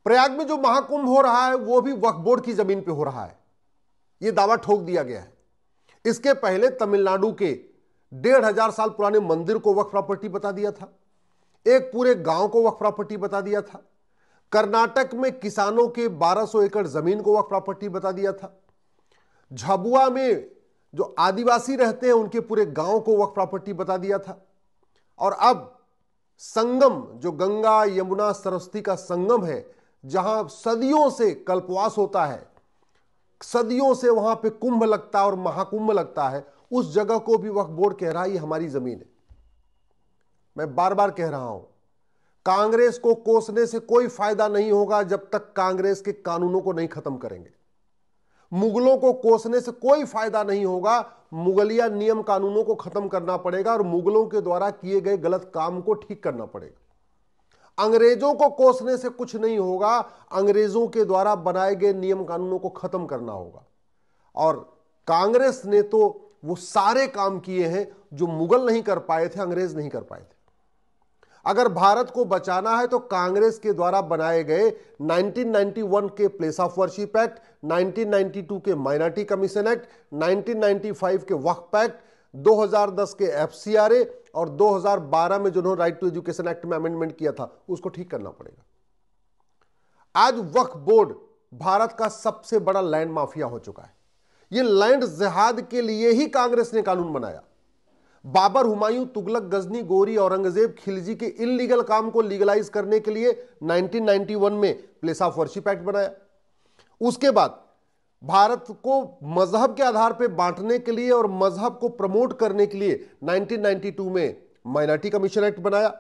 प्रयाग में जो महाकुंभ हो रहा है वो भी वक्फ बोर्ड की जमीन पे हो रहा है, यह दावा ठोक दिया गया है। इसके पहले तमिलनाडु के 1500 साल पुराने मंदिर को वक्फ प्रॉपर्टी बता दिया था, एक पूरे गांव को वक्फ प्रॉपर्टी बता दिया था, कर्नाटक में किसानों के 1200 एकड़ जमीन को वक्फ प्रॉपर्टी बता दिया था, झाबुआ में जो आदिवासी रहते हैं उनके पूरे गांव को वक्फ प्रॉपर्टी बता दिया था। और अब संगम, जो गंगा यमुना सरस्वती का संगम है, जहां सदियों से कल्पवास होता है, सदियों से वहां पे कुंभ लगता है और महाकुंभ लगता है, उस जगह को भी वक्फ बोर्ड कह रहा है ये हमारी जमीन है। मैं बार बार कह रहा हूं, कांग्रेस को कोसने से कोई फायदा नहीं होगा जब तक कांग्रेस के कानूनों को नहीं खत्म करेंगे। मुगलों को कोसने से कोई फायदा नहीं होगा, मुगलिया नियम कानूनों को खत्म करना पड़ेगा और मुगलों के द्वारा किए गए गलत काम को ठीक करना पड़ेगा। अंग्रेजों को कोसने से कुछ नहीं होगा, अंग्रेजों के द्वारा बनाए गए नियम कानूनों को खत्म करना होगा। और कांग्रेस ने तो वो सारे काम किए हैं जो मुगल नहीं कर पाए थे, अंग्रेज नहीं कर पाए थे। अगर भारत को बचाना है तो कांग्रेस के द्वारा बनाए गए 1991 के प्लेस ऑफ वर्शिप एक्ट, 1992 के माइनॉरिटी कमीशन एक्ट, 1995 के वक्फ एक्ट, 2010 के एफसीआरए और 2012 में जिन्होंने राइट टू एजुकेशन एक्ट में अमेंडमेंट किया था, उसको ठीक करना पड़ेगा। आज वक्फ बोर्ड भारत का सबसे बड़ा लैंड माफिया हो चुका है। यह लैंड जिहाद के लिए ही कांग्रेस ने कानून बनाया। बाबर, हुमायूं, तुगलक, गजनी, गोरी, औरंगजेब, खिलजी के इलीगल काम को लीगलाइज करने के लिए 1991 में प्लेस ऑफ वर्शिप एक्ट बनाया। उसके बाद भारत को मजहब के आधार पर बांटने के लिए और मजहब को प्रमोट करने के लिए 1992 में माइनॉरिटी कमीशन एक्ट बनाया।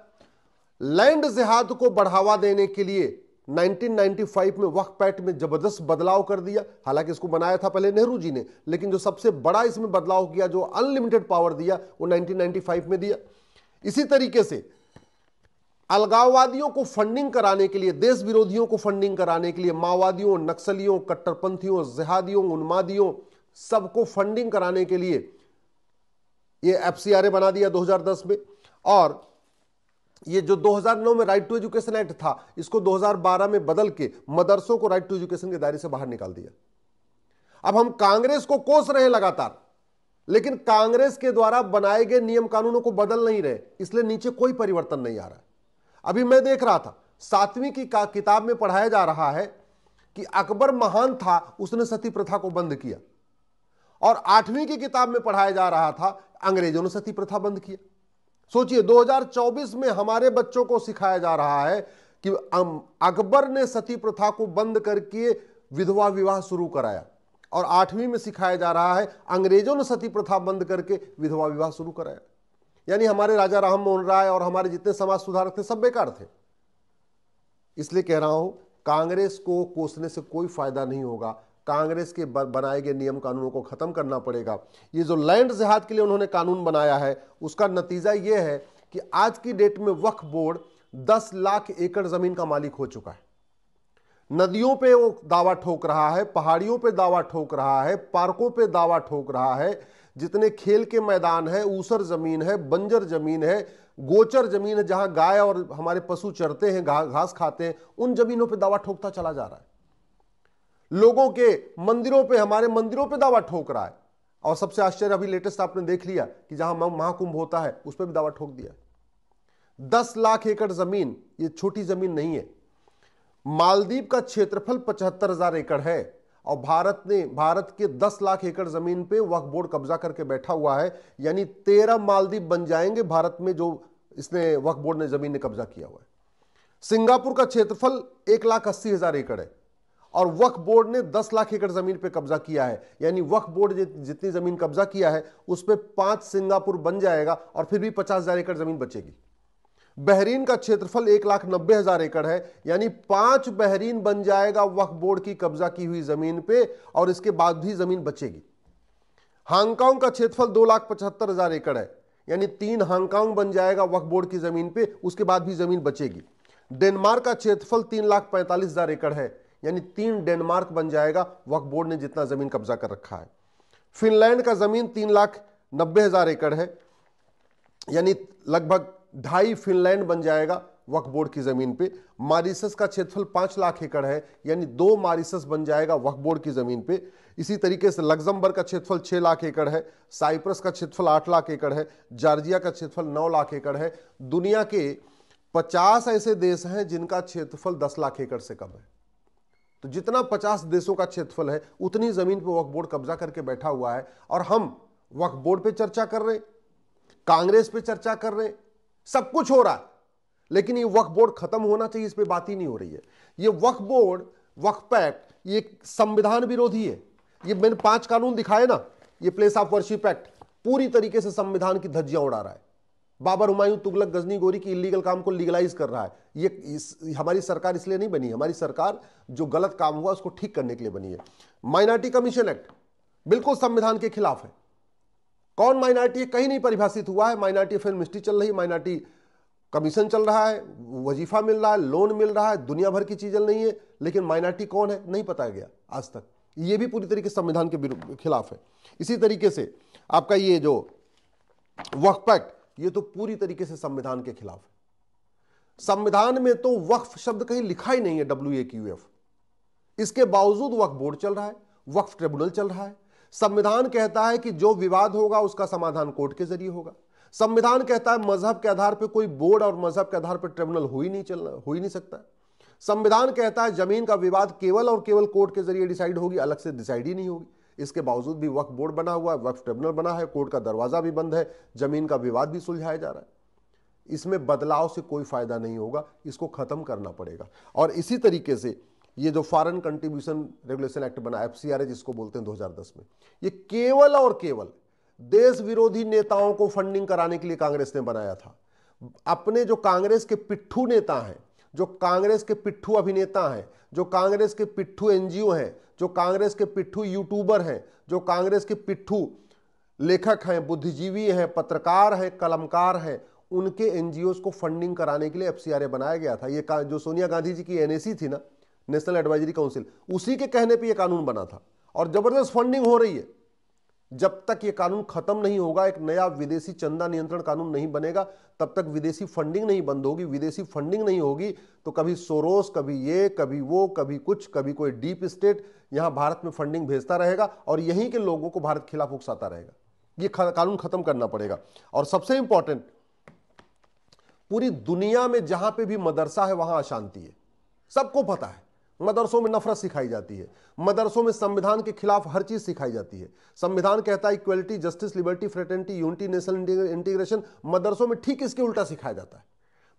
लैंड जिहाद को बढ़ावा देने के लिए 1995 में वक्फ एक्ट में जबरदस्त बदलाव कर दिया। हालांकि इसको बनाया था पहले नेहरू जी ने, लेकिन जो सबसे बड़ा इसमें बदलाव किया, जो अनलिमिटेड पावर दिया, वो 1995 में दिया। इसी तरीके से अलगाववादियों को फंडिंग कराने के लिए, देश विरोधियों को फंडिंग कराने के लिए, माओवादियों, नक्सलियों, कट्टरपंथियों, जिहादियों, उन्मादियों, सबको फंडिंग कराने के लिए ये एफसीआरए बना दिया 2010 में। और ये जो 2009 में राइट टू एजुकेशन एक्ट था, इसको 2012 में बदल के मदरसों को राइट टू एजुकेशन के दायरे से बाहर निकाल दिया। अब हम कांग्रेस को कोस रहे लगातार, लेकिन कांग्रेस के द्वारा बनाए गए नियम कानूनों को बदल नहीं रहे, इसलिए नीचे कोई परिवर्तन नहीं आ रहा है। अभी मैं देख रहा था 7वीं की किताब में पढ़ाया जा रहा है कि अकबर महान था, उसने सती प्रथा को बंद किया। और 8वीं की किताब में पढ़ाया जा रहा था अंग्रेजों ने सती प्रथा बंद किया। सोचिए, 2024 में हमारे बच्चों को सिखाया जा रहा है कि अकबर ने सती प्रथा को बंद करके विधवा विवाह शुरू कराया, और 8वीं में सिखाया जा रहा है अंग्रेजों ने सती प्रथा बंद करके विधवा विवाह शुरू कराया। यानी हमारे राजा राम मोहन राय और हमारे जितने समाज सुधारक थे सब बेकार थे। इसलिए कह रहा हूं, कांग्रेस को कोसने से कोई फायदा नहीं होगा। कांग्रेस के बनाए गए नियम कानूनों को खत्म करना पड़ेगा। ये जो लैंड जिहाद के लिए उन्होंने कानून बनाया है, उसका नतीजा ये है कि आज की डेट में वक्फ बोर्ड 10 लाख एकड़ जमीन का मालिक हो चुका है। नदियों पे वो दावा ठोक रहा है, पहाड़ियों पे दावा ठोक रहा है, पार्कों पे दावा ठोक रहा है। जितने खेल के मैदान है, ऊसर जमीन है, बंजर जमीन है, गोचर जमीन है, जहां गाय और हमारे पशु चरते हैं, घास खाते हैं, उन जमीनों पे दावा ठोकता चला जा रहा है। लोगों के मंदिरों पे, हमारे मंदिरों पे दावा ठोक रहा है। और सबसे आश्चर्य, अभी लेटेस्ट आपने देख लिया कि जहां महाकुंभ होता है उस पर भी दावा ठोक दिया। 10 लाख एकड़ जमीन ये छोटी जमीन नहीं है। मालदीव का क्षेत्रफल 75,000 एकड़ है और भारत के 10 लाख एकड़ जमीन पे वक्फ बोर्ड कब्जा करके बैठा हुआ है। यानी 13 मालदीव बन जाएंगे भारत में, जो इसने वक्फ बोर्ड ने जमीन ने कब्जा किया हुआ है। सिंगापुर का क्षेत्रफल 1,80,000 एकड़ है और वक्फ बोर्ड ने 10 लाख एकड़ जमीन पे कब्जा किया है। यानी वक्फ बोर्ड जितनी जमीन कब्जा किया है उस पे 5 सिंगापुर बन जाएगा और फिर भी 50,000 एकड़ जमीन बचेगी। बहरीन का क्षेत्रफल 1,90,000 एकड़ है, यानी 5 बहरीन बन जाएगा वक्फ बोर्ड की कब्जा की हुई जमीन पे, और इसके बाद भी जमीन बचेगी। हांगकांग का क्षेत्रफल 2,75,000 एकड़ है, यानी 3 हांगकांग बन जाएगा वक्फ बोर्ड की जमीन पे, उसके बाद भी जमीन बचेगी। डेनमार्क का क्षेत्रफल 3,45,000 एकड़ है, यानी 3 डेनमार्क बन जाएगा वक्फ बोर्ड ने जितना जमीन कब्जा कर रखा है। फिनलैंड का जमीन 3,90,000 एकड़ है, यानी लगभग 2.5 फिनलैंड बन जाएगा वक्फ बोर्ड की जमीन पे। मॉरिशस का क्षेत्रफल 5 लाख एकड़ है, यानी 2 मॉरिशस बन जाएगा वक्फ बोर्ड की जमीन पे। इसी तरीके से लग्जमबर्ग का क्षेत्रफल 6 लाख एकड़ है, साइप्रस का क्षेत्रफल 8 लाख एकड़ है, जॉर्जिया का क्षेत्रफल 9 लाख एकड़ है। दुनिया के 50 ऐसे देश हैं जिनका क्षेत्रफल 10 लाख एकड़ से कम है। तो जितना 50 देशों का क्षेत्रफल है उतनी जमीन पे वक्फ बोर्ड कब्जा करके बैठा हुआ है, और हम वक्फ बोर्ड पे चर्चा कर रहे, कांग्रेस पे चर्चा कर रहे, सब कुछ हो रहा है, लेकिन ये वक्फ बोर्ड खत्म होना चाहिए, इस पे बात ही नहीं हो रही है। ये वक्फ बोर्ड, वक्फ एक्ट, ये संविधान विरोधी है। ये मैंने 5 कानून दिखाए ना, ये प्लेस ऑफ वर्शिप एक्ट पूरी तरीके से संविधान की धज्जियां उड़ा रहा है। बाबर, हुमायूं, तुगलक, गजनी, गोरी की इलीगल काम को लीगलाइज कर रहा है। हमारी सरकार इसलिए नहीं बनी, हमारी सरकार जो गलत काम हुआ उसको ठीक करने के लिए बनी है। माइनॉरिटी कमीशन एक्ट बिल्कुल संविधान के खिलाफ है। कौन माइनॉरिटी है कहीं नहीं परिभाषित हुआ है। माइनॉरिटी अफेयर मिनिस्ट्री चल रही है, माइनॉरिटी कमीशन चल रहा है, वजीफा मिल रहा है, लोन मिल रहा है, दुनिया भर की चीजें नहीं है, लेकिन माइनॉरिटी कौन है नहीं पता गया आज तक। ये भी पूरी तरीके से संविधान के खिलाफ है। इसी तरीके से आपका ये जो वक्फ एक्ट, ये तो पूरी तरीके से संविधान के खिलाफ है। संविधान में तो वक्फ शब्द कहीं लिखा ही नहीं है, WAQF। इसके बावजूद वक्फ बोर्ड चल रहा है, वक्फ ट्रिब्यूनल चल रहा है। संविधान कहता है कि जो विवाद होगा उसका समाधान कोर्ट के जरिए होगा। संविधान कहता है मजहब के आधार पर कोई बोर्ड और मजहब के आधार पर ट्रिब्यूनल हो ही नहीं सकता। संविधान कहता है जमीन का विवाद केवल और केवल कोर्ट के जरिए डिसाइड होगी, अलग से डिसाइड ही नहीं होगी। इसके बावजूद भी वक्फ बोर्ड बना हुआ है, वक्फ ट्रिब्यूनल बना है, कोर्ट का दरवाजा भी बंद है, जमीन का विवाद भी सुलझाया जा रहा है। इसमें बदलाव से कोई फायदा नहीं होगा, इसको खत्म करना पड़ेगा। और इसी तरीके से ये जो फॉरेन कंट्रीब्यूशन रेगुलेशन एक्ट बना, FCRA जिसको बोलते हैं 2010 में, ये केवल और केवल देश विरोधी नेताओं को फंडिंग कराने के लिए कांग्रेस ने बनाया था। अपने जो कांग्रेस के पिट्ठू नेता हैं, जो कांग्रेस के पिट्ठू अभिनेता हैं, जो कांग्रेस के पिट्ठू NGO हैं, जो कांग्रेस के पिट्ठू यूट्यूबर हैं, जो कांग्रेस के पिट्ठू लेखक हैं, बुद्धिजीवी हैं, पत्रकार हैं, कलमकार हैं, उनके NGOs को फंडिंग कराने के लिए FCRA बनाया गया था। ये जो सोनिया गांधी जी की NAC थी ना, नेशनल एडवाइजरी काउंसिल, उसी के कहने पे ये कानून बना था, और जबरदस्त फंडिंग हो रही है। जब तक ये कानून खत्म नहीं होगा, एक नया विदेशी चंदा नियंत्रण कानून नहीं बनेगा, तब तक विदेशी फंडिंग नहीं बंद होगी। विदेशी फंडिंग नहीं होगी तो कभी सोरोस, कभी ये, कभी वो, कभी कुछ, कभी कोई डीप स्टेट यहां भारत में फंडिंग भेजता रहेगा, और यहीं के लोगों को भारत खिलाफ उकसाता रहेगा। ये कानून खत्म करना पड़ेगा। और सबसे इंपॉर्टेंट, पूरी दुनिया में जहां पे भी मदरसा है वहां अशांति है, सबको पता है। मदरसों में नफरत सिखाई जाती है, मदरसों में संविधान के खिलाफ हर चीज सिखाई जाती है। संविधान कहता है equality, justice, liberty, fraternity, unity, national integration. मदरसों में ठीक इसके उल्टा सिखाया जाता है।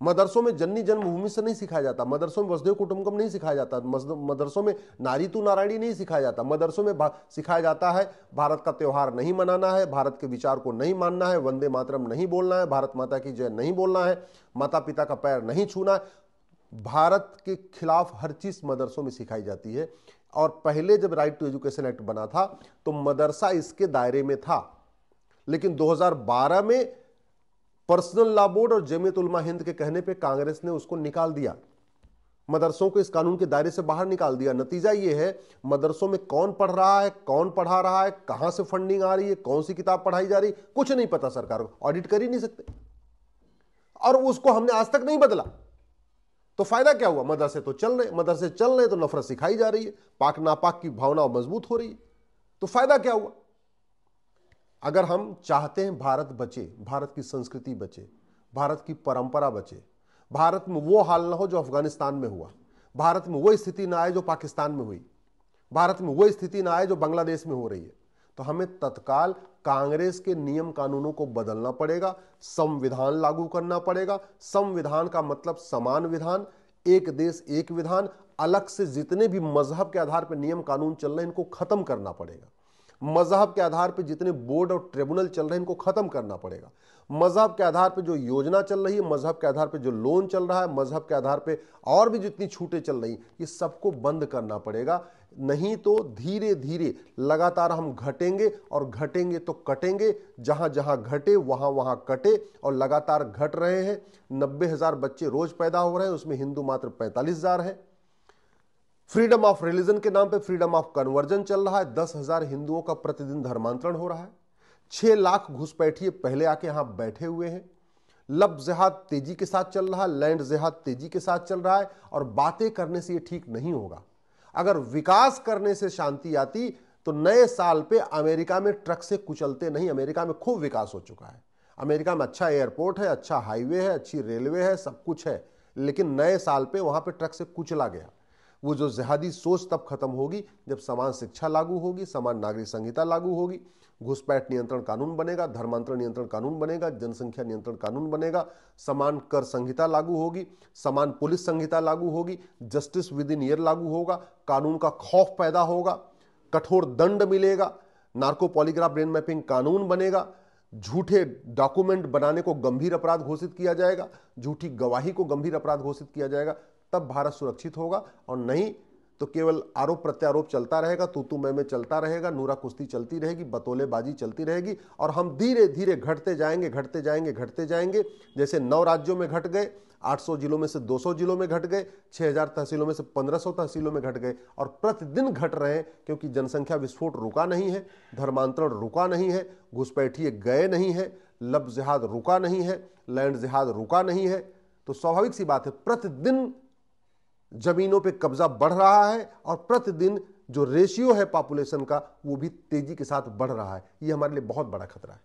मदरसों में जननी जन्मभूमि से नहीं सिखाया जाता, मदरसों में वसुधैव कुटुंबकम नहीं सिखाया जाता, मदरसों में नारी तू नारायणी नहीं सिखाया जाता। मदरसों में सिखाया जाता है भारत का त्यौहार नहीं मनाना है, भारत के विचार को नहीं मानना है, वंदे मातरम नहीं बोलना है, भारत माता की जय नहीं बोलना है, माता पिता का पैर नहीं छूना है। भारत के खिलाफ हर चीज मदरसों में सिखाई जाती है। और पहले जब राइट टू एजुकेशन एक्ट बना था तो मदरसा इसके दायरे में था, लेकिन 2012 में पर्सनल लॉ बोर्ड और जमीयत उलमा हिंद के कहने पे कांग्रेस ने उसको निकाल दिया, मदरसों को इस कानून के दायरे से बाहर निकाल दिया। नतीजा यह है, मदरसों में कौन पढ़ रहा है, कौन पढ़ा रहा है, कहां से फंडिंग आ रही है, कौन सी किताब पढ़ाई जा रही, कुछ नहीं पता। सरकार को ऑडिट कर ही नहीं सकते, और उसको हमने आज तक नहीं बदला। तो फायदा क्या हुआ? मदरसे तो चल रहे, मदरसे चल रहे तो नफरत सिखाई जा रही है, पाक नापाक की भावना मजबूत हो रही है। तो फायदा क्या हुआ? अगर हम चाहते हैं भारत बचे, भारत की संस्कृति बचे, भारत की परंपरा बचे, भारत में वो हाल ना हो जो अफगानिस्तान में हुआ, भारत में वो स्थिति ना आए जो पाकिस्तान में हुई, भारत में वो स्थिति ना आए जो बांग्लादेश में हो रही है, तो हमें तत्काल कांग्रेस के नियम कानूनों को बदलना पड़ेगा, संविधान लागू करना पड़ेगा। संविधान का मतलब समान विधान, एक देश एक विधान। अलग से जितने भी मजहब के आधार पर नियम कानून चल रहे हैं इनको खत्म करना पड़ेगा। मजहब के आधार पर जितने बोर्ड और ट्रिब्यूनल चल रहे हैं इनको खत्म करना पड़ेगा। मजहब के आधार पर जो योजना चल रही है, मजहब के आधार पर जो लोन चल रहा है, मजहब के आधार पर और भी जितनी छूटें चल रही, ये सबको बंद करना पड़ेगा। नहीं तो धीरे धीरे लगातार हम घटेंगे, और घटेंगे तो कटेंगे। जहां जहां घटे वहां वहां कटे, और लगातार घट रहे हैं। 90,000 बच्चे रोज पैदा हो रहे हैं, उसमें हिंदू मात्र 45,000 है। फ्रीडम ऑफ रिलीजन के नाम पे फ्रीडम ऑफ कन्वर्जन चल रहा है। 10,000 हिंदुओं का प्रतिदिन धर्मांतरण हो रहा है। 6 लाख घुसपैठिए पहले आके यहां बैठे हुए हैं। लब जिहाद तेजी के साथ चल रहा है, लैंड जिहाद तेजी के साथ चल रहा है, और बातें करने से ये ठीक नहीं होगा। अगर विकास करने से शांति आती तो नए साल पे अमेरिका में ट्रक से कुचलते नहीं। अमेरिका में खूब विकास हो चुका है, अमेरिका में अच्छा एयरपोर्ट है, अच्छा हाईवे है, अच्छी रेलवे है, सब कुछ है, लेकिन नए साल पे वहां पे ट्रक से कुचला गया। वो जो जिहादी सोच तब खत्म होगी जब समान शिक्षा लागू होगी, समान नागरिक संहिता लागू होगी, घुसपैठ नियंत्रण कानून बनेगा, धर्मांतरण नियंत्रण कानून बनेगा, जनसंख्या नियंत्रण कानून बनेगा, समान कर संहिता लागू होगी, समान पुलिस संहिता लागू होगी, जस्टिस विद इन ईयर लागू होगा, कानून का खौफ पैदा होगा, कठोर दंड मिलेगा, नार्को पॉलीग्राफ ब्रेन मैपिंग कानून बनेगा, झूठे डॉक्यूमेंट बनाने को गंभीर अपराध घोषित किया जाएगा, झूठी गवाही को गंभीर अपराध घोषित किया जाएगा। तब भारत सुरक्षित होगा, और नहीं तो केवल आरोप प्रत्यारोप चलता रहेगा, तू मैं चलता रहेगा, नूरा कुश्ती चलती रहेगी, बतौलेबाजी चलती रहेगी, और हम धीरे धीरे घटते जाएंगे, घटते जाएंगे, घटते जाएंगे। जैसे 9 राज्यों में घट गए, 800 जिलों में से 200 जिलों में घट गए, 6000 तहसीलों में से 1500 तहसीलों में घट गए, और प्रतिदिन घट रहे हैं, क्योंकि जनसंख्या विस्फोट रुका नहीं है, धर्मांतरण रुका नहीं है, घुसपैठिए गए नहीं है, लब जिहाद रुका नहीं है, लैंड जिहाद रुका नहीं है। तो स्वाभाविक सी बात है, प्रतिदिन जमीनों पे कब्जा बढ़ रहा है, और प्रतिदिन जो रेशियो है पॉपुलेशन का वो भी तेजी के साथ बढ़ रहा है। ये हमारे लिए बहुत बड़ा खतरा है।